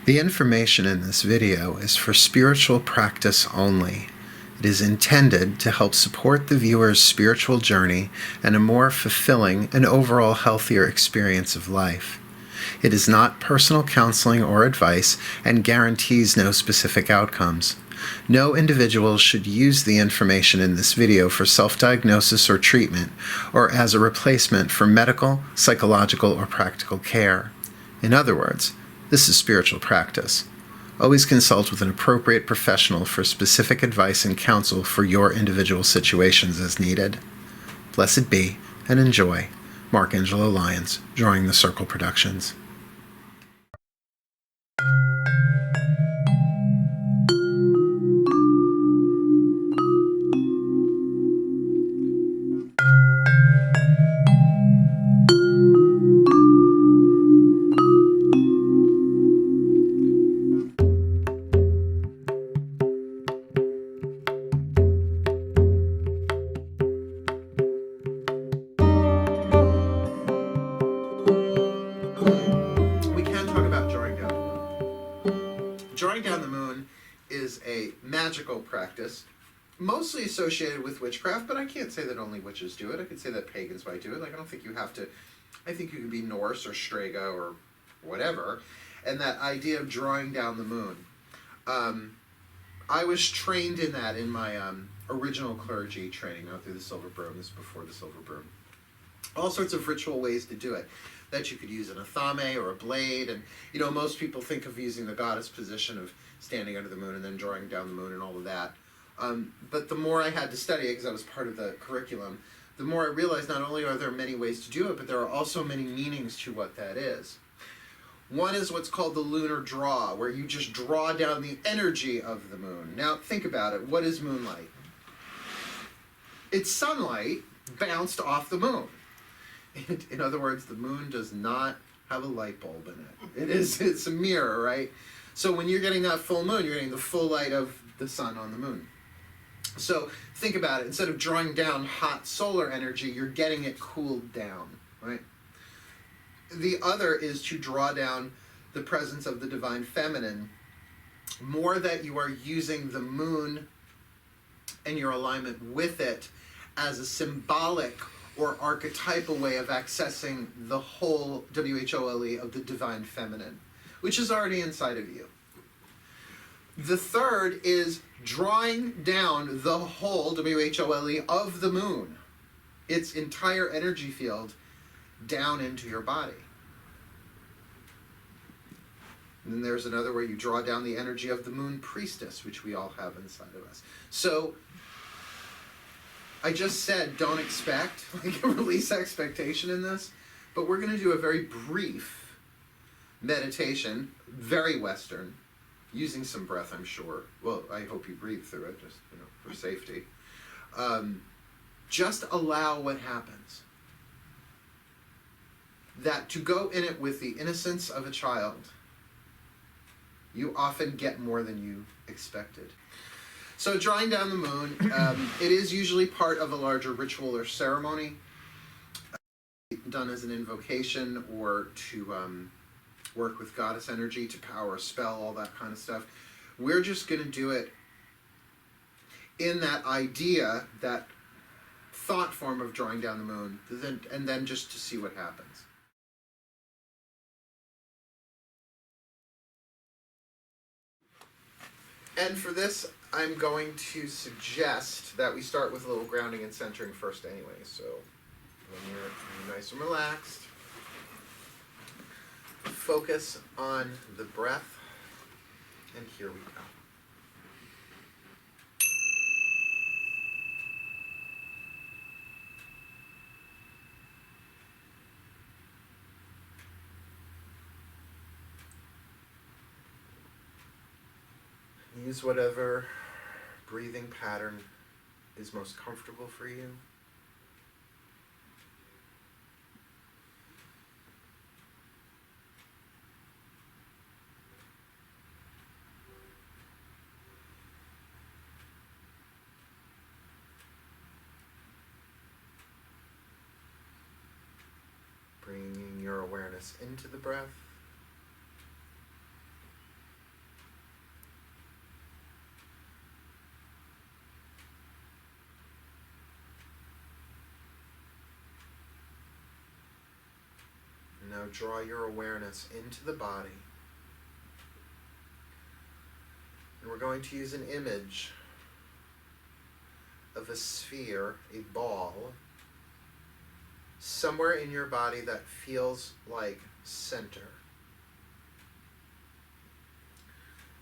The information in this video is for spiritual practice only. It is intended to help support the viewer's spiritual journey and a more fulfilling and overall healthier experience of life. It is not personal counseling or advice and guarantees no specific outcomes. No individual should use the information in this video for self-diagnosis or treatment, or as a replacement for medical, psychological, or practical care. In other words, this is spiritual practice. Always consult with an appropriate professional for specific advice and counsel for your individual situations as needed. Blessed be, and enjoy. Mark Angelo Lyons, Drawing the Circle Productions. Drawing down the moon is a magical practice, mostly associated with witchcraft, but I can't say that only witches do it. I could say that pagans might do it. Like, I don't think you have to. I think you could be Norse or Strega or whatever. And that idea of drawing down the moon. I was trained in that in my original clergy training, out through the Silver Broom. This is before the Silver Broom. All sorts of ritual ways to do it. That you could use an athame or a blade, and most people think of using the goddess position of standing under the moon and then drawing down the moon and all of that. But the more I had to study it, because that was part of the curriculum, the more I realized not only are there many ways to do it, but there are also many meanings to what that is. One is what's called the lunar draw, where you just draw down the energy of the moon. Now think about it. What is moonlight? It's sunlight bounced off the moon. In other words, the moon does not have a light bulb in it. It's a mirror, right? So when you're getting that full moon, you're getting the full light of the sun on the moon. So think about it. Instead of drawing down hot solar energy, you're getting it cooled down, right? The other is to draw down the presence of the divine feminine, more that you are using the moon and your alignment with it as a symbolic or archetypal way of accessing the whole WHOLE of the divine feminine, which is already inside of you. The third is drawing down the whole WHOLE of the moon, its entire energy field, down into your body. And then there's another where you draw down the energy of the moon priestess, which we all have inside of us. So I just said don't expect, release expectation in this, but we're going to do a very brief meditation, very Western, using some breath, I'm sure. Well, I hope you breathe through it, just for safety. Just allow what happens. That to go in it with the innocence of a child, you often get more than you expected. So drawing down the moon, it is usually part of a larger ritual or ceremony, done as an invocation or to work with goddess energy, to power a spell, all that kind of stuff. We're just going to do it in that idea, that thought form of drawing down the moon, and then just to see what happens. And for this, I'm going to suggest that we start with a little grounding and centering first anyway. So when you're nice and relaxed, focus on the breath, and here we go. Use whatever breathing pattern is most comfortable for you. Bringing your awareness into the breath. Now draw your awareness into the body. And we're going to use an image of a sphere, a ball, somewhere in your body that feels like center.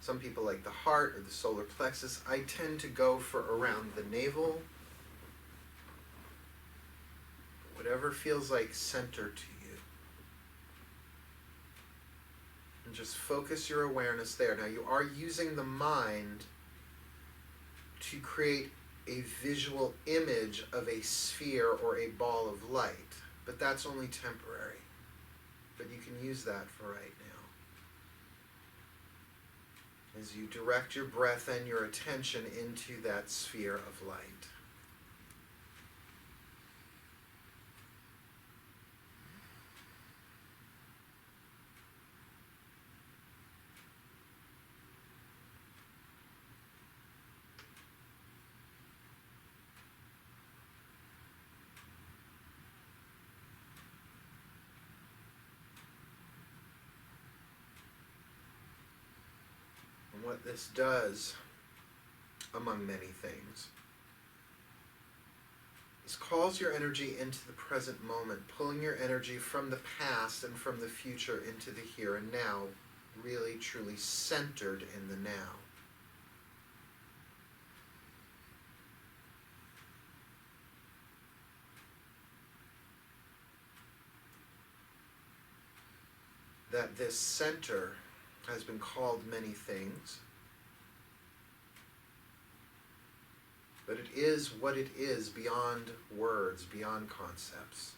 Some people like the heart or the solar plexus. I tend to go for around the navel. Whatever feels like center to you. And just focus your awareness there. Now you are using the mind to create a visual image of a sphere or a ball of light, but that's only temporary. But you can use that for right now. As you direct your breath and your attention into that sphere of light. What this does, among many things, is calls your energy into the present moment, pulling your energy from the past and from the future into the here and now, really truly centered in the now. That this center has been called many things, but it is what it is beyond words, beyond concepts.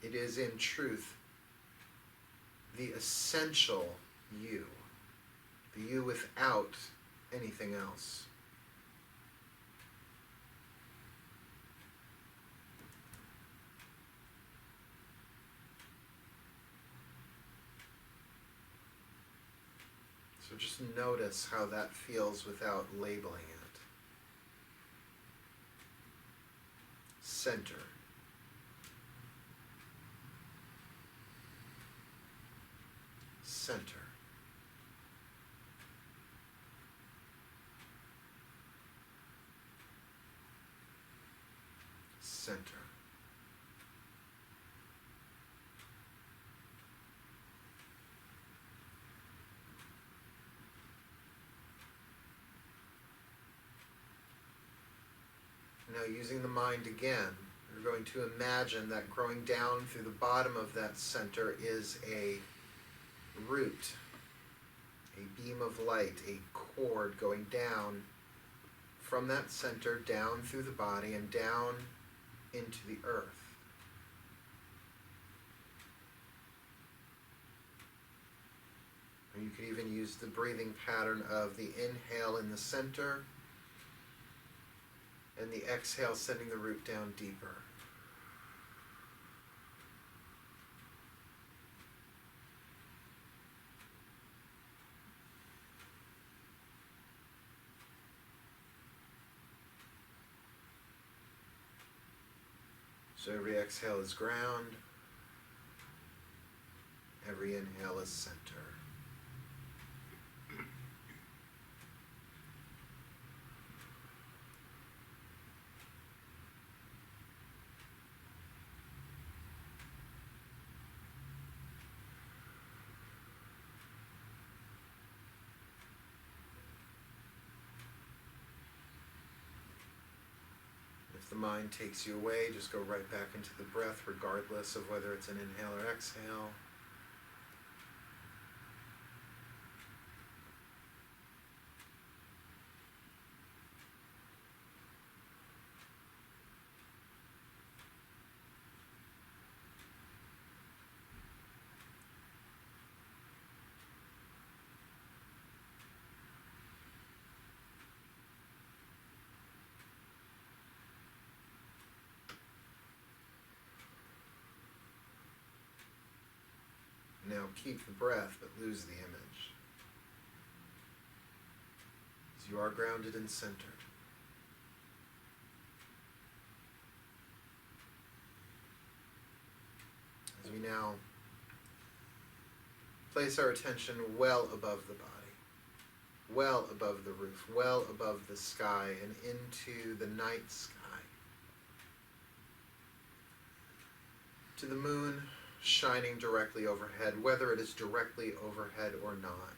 It is in truth the essential you, the you without anything else. So just notice how that feels without labeling it. Center. Center. Center. Now, using the mind again, you're going to imagine that growing down through the bottom of that center is a root, a beam of light, a cord going down from that center down through the body and down into the earth. And you could even use the breathing pattern of the inhale in the center and the exhale sending the root down deeper. So every exhale is ground, every inhale is center. If the mind takes you away, just go right back into the breath, regardless of whether it's an inhale or exhale. Now keep the breath, but lose the image. As you are grounded and centered. As we now place our attention well above the body, well above the roof, well above the sky, and into the night sky, to the moon shining directly overhead, whether it is directly overhead or not.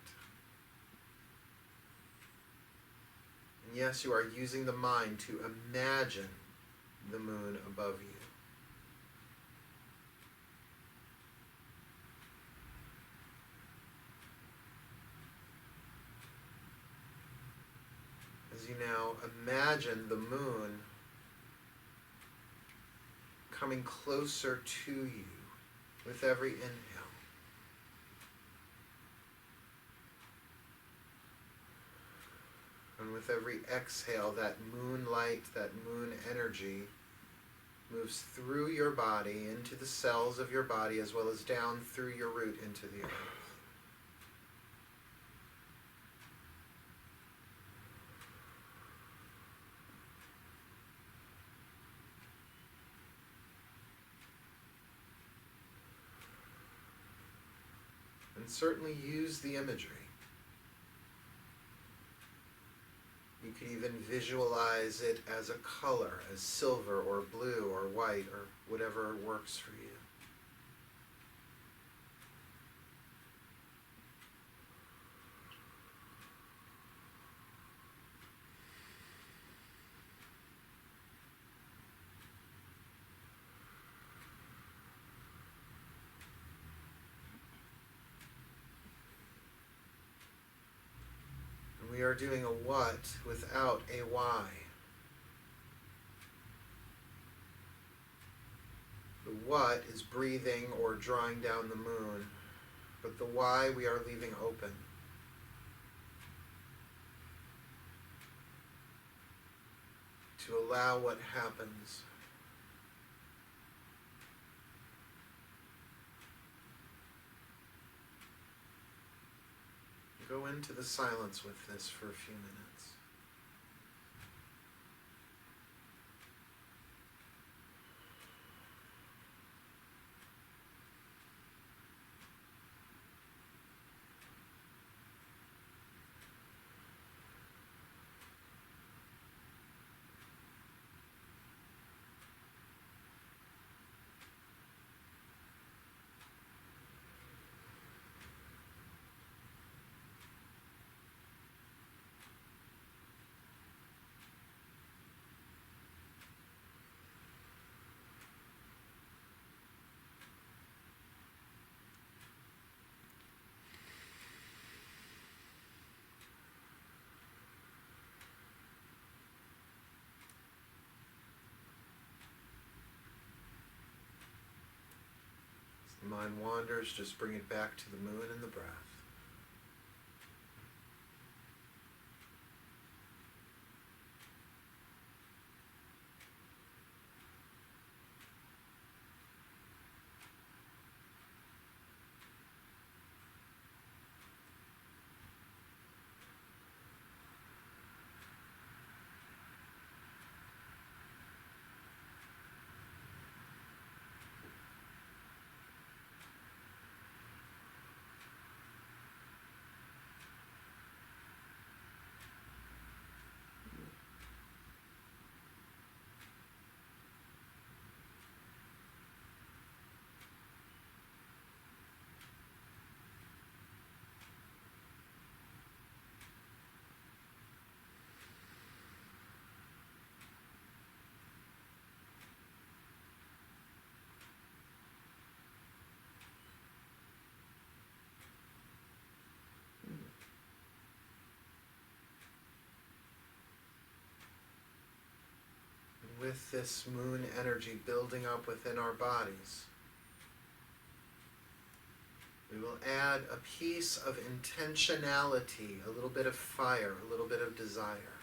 And yes, you are using the mind to imagine the moon above you. As you now imagine the moon coming closer to you with every inhale. And with every exhale, that moonlight, that moon energy moves through your body, into the cells of your body, as well as down through your root into the earth. And certainly use the imagery. You can even visualize it as a color, as silver or blue or white or whatever works for you. We are doing a what without a why. The what is breathing or drawing down the moon, but the why we are leaving open. To allow what happens. Go into the silence with this for a few minutes. The mind wanders, just bring it back to the moon and the breath. With this moon energy building up within our bodies, we will add a piece of intentionality, a little bit of fire, a little bit of desire.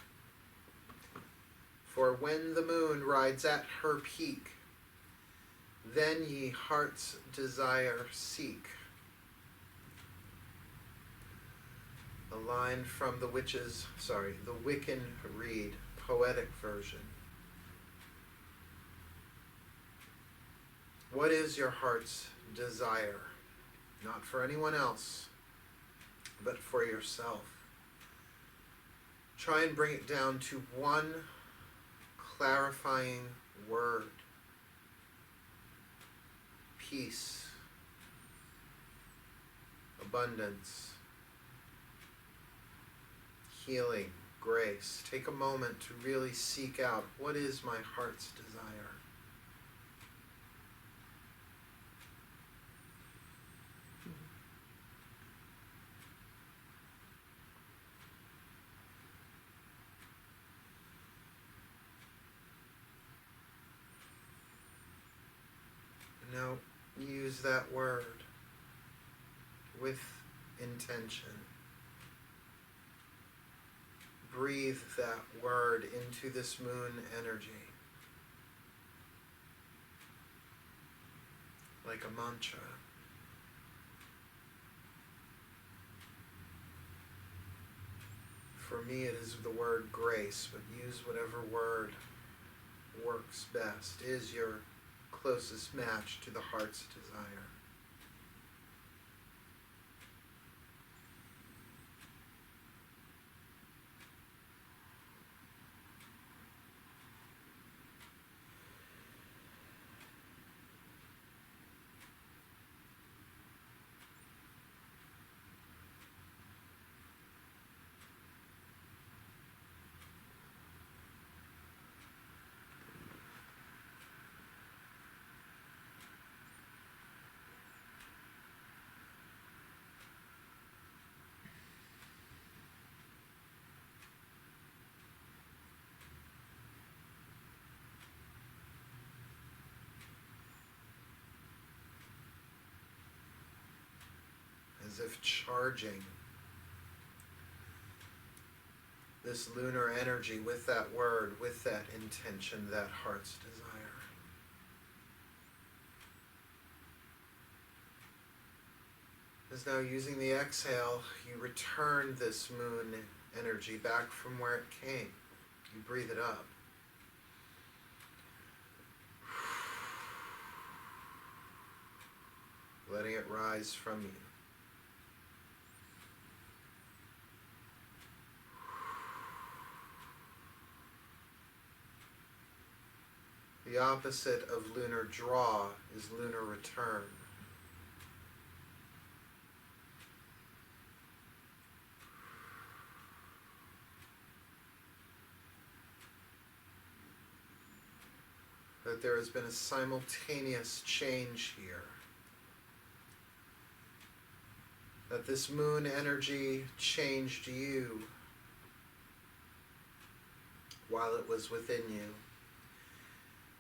For when the moon rides at her peak, then ye heart's desire seek. A line from the Wiccan Reed poetic version. What is your heart's desire, not for anyone else, but for yourself. Try and bring it down to one clarifying word. Peace, abundance, healing, grace. Take a moment to really seek out, what is my heart's desire? Now, use that word with intention. Breathe that word into this moon energy like a mantra. For me, it is the word grace, but use whatever word works best, is your closest match to the heart's desire. As if charging this lunar energy with that word, with that intention, that heart's desire. As now, using the exhale, you return this moon energy back from where it came. You breathe it up. Letting it rise from you. The opposite of lunar draw is lunar return. That there has been a simultaneous change here. That this moon energy changed you while it was within you.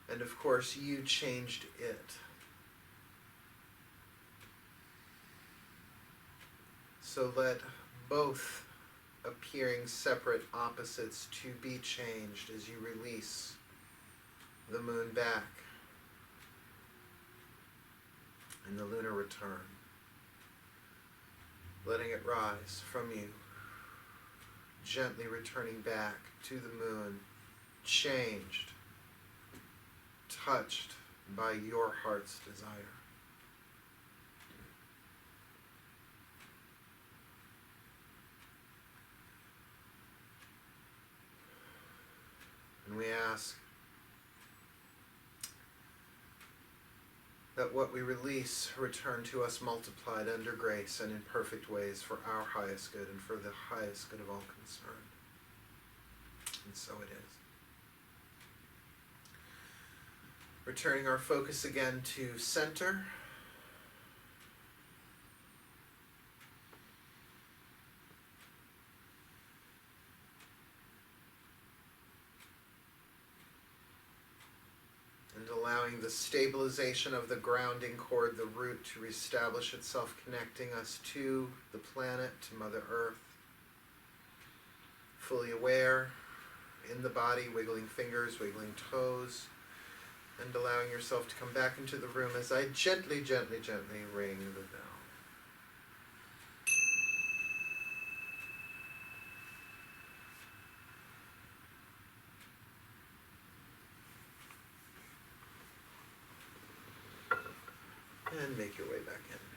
And of course, you changed it. So let both appearing separate opposites to be changed as you release the moon back in the lunar return. Letting it rise from you, gently returning back to the moon, changed, touched by your heart's desire. And we ask that what we release return to us multiplied under grace and in perfect ways for our highest good and for the highest good of all concerned. And so it is. Returning our focus again to center. And allowing the stabilization of the grounding cord, the root, to reestablish itself, connecting us to the planet, to Mother Earth. Fully aware, in the body, wiggling fingers, wiggling toes. And allowing yourself to come back into the room as I gently, gently, gently ring the bell. And make your way back in.